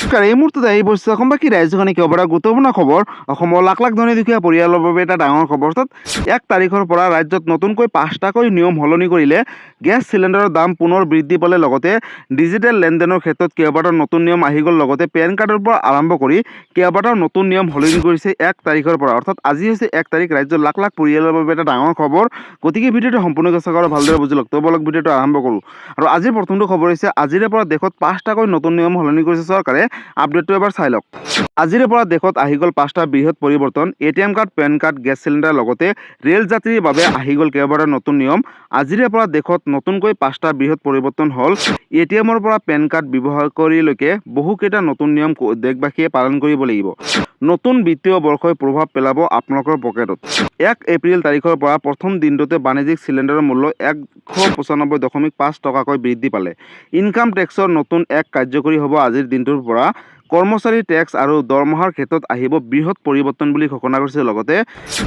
নমস্কাৰ, এই মুহূৰ্তত আহি পৰিছে অসমবাসী ৰাইজখনে কিয় পৰা গুৰুত্বপূৰ্ণ খবৰ। অসমৰ লাখ লাখ ধনী দুখীয়া পৰিয়ালৰ বাবে এটা ডাঙৰ খবৰ। অৰ্থাৎ 1 তাৰিখৰ পৰা ৰাজ্যত নতুনকৈ 5টাকৈ নিয়ম সলনি কৰিলে গেছ চিলিণ্ডাৰৰ দাম পুনৰ বৃদ্ধি পালে। লগতে ডিজিটেল লেনদেনৰ ক্ষেত্ৰত কেইবাটাও নতুন নিয়ম আহি গ'ল। লগতে পেন কাৰ্ডৰ পৰা আৰম্ভ কৰি কেইবাটাও নতুন নিয়ম সলনি কৰিছে 1 তাৰিখৰ পৰা। অৰ্থাৎ আজি হৈছে 1 তাৰিখ, ৰাজ্যৰ লাখ লাখ পৰিয়ালৰ বাবে এটা ডাঙৰ খবৰ। গতিকে ভিডিঅ'টো সম্পূৰ্ণকৈ চাওক আৰু ভালদৰে বুজি লওক। তো বলক ভিডিঅ'টো আৰম্ভ কৰোঁ। আৰু আজিৰ প্ৰথমটো খবৰ হৈছে আজিৰে পৰা দেশত 5টাকৈ নতুন নিয়ম সলনি কৰিছে চৰকাৰে। আপডেটটো এবাৰ চাই লওক। আজিৰে পৰা দেশত আহি গ'ল 5টা বৃহৎ পৰিৱৰ্তন। ATM card, PAN card, gas cylinder লগতে ৰেল যাত্ৰীৰ বাবে আহি গ'ল কেইবাটাও নতুন নিয়ম। আজিৰে পৰা দেশত নতুনকৈ 5টা বৃহৎ পৰিৱৰ্তন হ'ল। এটিএমৰ পৰা পেন কাৰ্ড ব্যৱহাৰকাৰীলৈকে বহুকেইটা নতুন নিয়ম দেশবাসীয়ে পালন কৰিব লাগিব। নতুন বিত্তীয় বৰ্ষই প্ৰভাৱ পেলাব আপোনালোকৰ পকেটত। 1 এপ্ৰিল তাৰিখৰ পৰা প্ৰথম দিনটোতে বাণিজ্যিক চিলিণ্ডাৰৰ মূল্য 195.5 টকাকৈ বৃদ্ধি পালে। ইনকাম টেক্সৰ নতুন এক কাৰ্যকৰী হ'ব আজিৰ দিনটোৰ পৰা। কৰ্মচাৰী টেক্স আৰু দৰমহাৰ ক্ষেত্ৰত আহিব বৃহৎ পৰিৱৰ্তন বুলি ঘোষণা কৰিছে। লগতে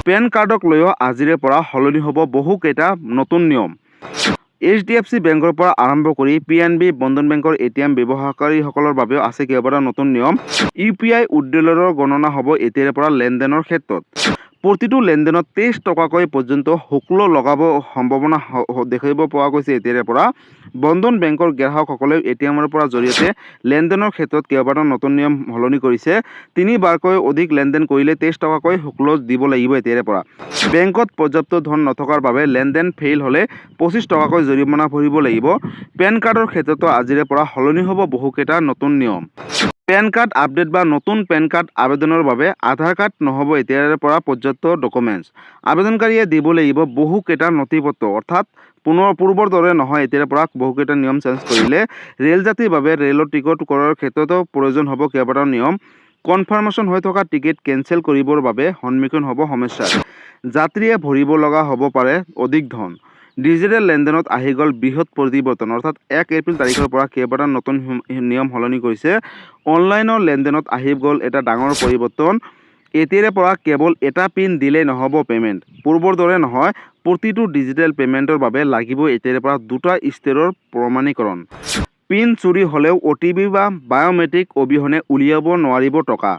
পেন কাৰ্ডক লৈও আজিৰে পৰা সলনি হ'ব বহুকেইটা নতুন নিয়ম। HDFC বেংকৰ পৰা আৰম্ভ কৰি PNB, বন্ধন বেংকৰ এটিএম ব্যৱহাৰকাৰীসকলৰ বাবেও আছে কেইবাটাও নতুন নিয়ম। UPI উইথড্ৰলৰ গণনা হ'ব এতিয়াৰে পৰা লেনদেনৰ ক্ষেত্ৰত। প্ৰতিটো লেনদেনত 23 টকাকৈ পৰ্যন্ত শুল্ক লগাব সম্ভাৱনা দেখিব পোৱা গৈছে এতিয়াৰে পৰা। বন্ধন বেংকৰ গ্ৰাহকসকলেও এটিএমৰ পৰা জৰিয়তে লেনদেনৰ ক্ষেত্ৰত কেইবাটাও নতুন নিয়ম সলনি কৰিছে। 3বাৰকৈ অধিক লেনদেন কৰিলে 23 টকাকৈ শুল্ক দিব লাগিব এতিয়াৰে পৰা। বেংকত পৰ্যাপ্ত ধন নথকাৰ বাবে লেনদেন ফেইল হ'লে 25 টকাকৈ জৰিমনা ভৰিব লাগিব। পেন কাৰ্ডৰ ক্ষেত্ৰতো আজিৰে পৰা সলনি হ'ব বহুকেইটা নতুন নিয়ম। পেন কাৰ্ড আপডেট বা নতুন পেন কাৰ্ড আবেদনৰ বাবে আধাৰ কাৰ্ড নহ'ব এতিয়াৰে পৰা পৰ্যাপ্ত ডকুমেণ্টছ। আবেদনকাৰীয়ে দিব লাগিব বহুকেইটা নথিপত্ৰ। অৰ্থাৎ পূৰ্বৰ দৰে নহয়, এতিয়াৰ পৰা বহুকেইটা নিয়ম চেঞ্জ কৰিলে। ৰেল যাত্ৰীৰ বাবে ৰেলৰ টিকট কৰাৰ ক্ষেত্ৰতো প্ৰয়োজন হ'ব কেইবাটাও নিয়ম। কনফাৰ্মেশ্যন হৈ থকা টিকেট কেঞ্চেল কৰিবৰ বাবে সন্মুখীন হ'ব সমস্যাৰ। যাত্ৰীয়ে ভৰিব লগা হ'ব পাৰে অধিক ধন। ডিজিটেল লেনদেনত আহি গ'ল বৃহৎ পৰিৱৰ্তন। অৰ্থাৎ 1 এপ্ৰিল তাৰিখৰ পৰা কেইবাটাও নতুন নিয়ম সলনি কৰিছে। অনলাইনৰ লেনদেনত আহি গ'ল এটা ডাঙৰ পৰিৱৰ্তন। এতিয়াৰে পৰা কেৱল এটা পিন দিলেই নহ'ব পে'মেণ্ট। পূৰ্বৰ দৰে নহয়, প্ৰতিটো ডিজিটেল পে'মেণ্টৰ বাবে লাগিব এতিয়াৰে পৰা 2টা স্তৰৰ প্ৰমাণীকৰণ। পিন চুৰি হ'লেও OTP বা বায়'মেট্ৰিক অবিহনে উলিয়াব নোৱাৰিব টকা।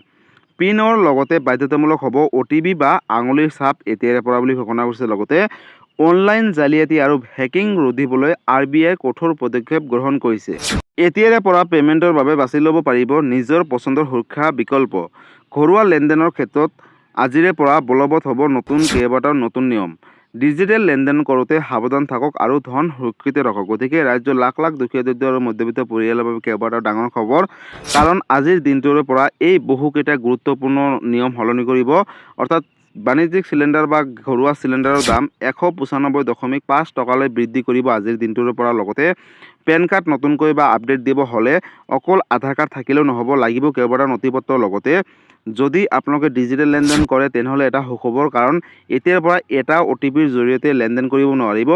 পিনৰ লগতে বাধ্যতামূলক হ'ব OTP বা আঙুলিৰ ছাপ এতিয়াৰে পৰা বুলি ঘোষণা কৰিছে। লগতে অনলাইন জালিয়াতি আৰু হেকিং ৰোধিবলৈ RBI কঠোৰ পদক্ষেপ গ্ৰহণ কৰিছে। এতিয়াৰে পৰা পে'মেণ্টৰ বাবে বাছি ল'ব পাৰিব নিজৰ পচন্দৰ সুৰক্ষা বিকল্প। ঘৰুৱা লেনদেনৰ ক্ষেত্ৰত আজিৰে পৰা বলৱৎ হ'ব কেইবাটাও নতুন নিয়ম। ডিজিটেল লেনদেন কৰোঁতে সাৱধান থাকক আৰু ধন সুৰক্ষিত ৰাখক। গতিকে ৰাজ্যৰ লাখ লাখ দুখীয়া দৰিদ্ৰ আৰু মধ্যবিত্ত পৰিয়ালৰ বাবে কেইবাটাও ডাঙৰ খবৰ। কাৰণ আজিৰ দিনটোৰ পৰা এই বহুকেইটা গুৰুত্বপূৰ্ণ নিয়ম সলনি কৰিব। অৰ্থাৎ বাণিজ্যিক চিলিণ্ডাৰ বা ঘৰুৱা চিলিণ্ডাৰৰ দাম 195.5 টকালৈ বৃদ্ধি কৰিব আজিৰ দিনটোৰ পৰা। লগতে পেন কাৰ্ড নতুনকৈ বা আপডেট দিব হ'লে অকল আধাৰ কাৰ্ড থাকিলেও নহ'ব, লাগিব কেইবাটাও নথিপত্ৰ। লগতে যদি আপোনালোকে ডিজিটেল লেনদেন কৰে তেনেহ'লে এটা সুখবৰ, কাৰণ এতিয়াৰ পৰা এটা OTPৰ জৰিয়তে লেনদেন কৰিব নোৱাৰিব।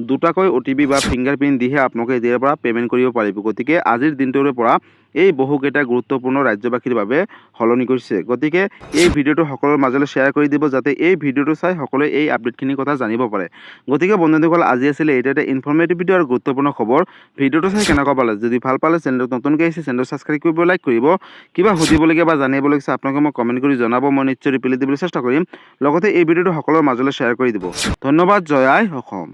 2টাকৈ OTP বা ফিংগাৰ প্ৰিণ্ট দিহে আপোনালোকে এতিয়াৰ পৰা পে'মেণ্ট কৰিব পাৰিব। গতিকে আজিৰ দিনটোৰ পৰা এই বহুকেইটা গুৰুত্বপূৰ্ণ ৰাজ্যবাসীৰ বাবে সলনি কৰিছে। গতিকে এই ভিডিঅ'টো সকলোৰে মাজলৈ শ্বেয়াৰ কৰি দিব, যাতে এই ভিডিঅ'টো চাই সকলোৱে এই আপডেটখিনিৰ কথা জানিব পাৰে। গতিকে বন্ধুসকল, আজি আছিলে এইটো এটা ইনফৰ্মেটিভ ভিডিঅ' আৰু গুৰুত্বপূৰ্ণ খবৰ। ভিডিঅ'টো চাই কেনেকুৱা পালে? যদি ভাল পালে চেনেলটো নতুনকৈ আহিছে, চেনেলটো ছাবস্ক্ৰাইব কৰিব, লাইক কৰিব। কিবা সুধিবলগীয়া বা জানিবলগীয়া আছে আপোনালোকে মোক কমেণ্ট কৰি জনাব, মই নিশ্চয় ৰিপ্লাই দিবলৈ চেষ্টা কৰিম। লগতে এই ভিডিঅ'টো সকলোৰে মাজলৈ শ্বেয়াৰ কৰি দিব। ধন্যবাদ। জয় আই অসম।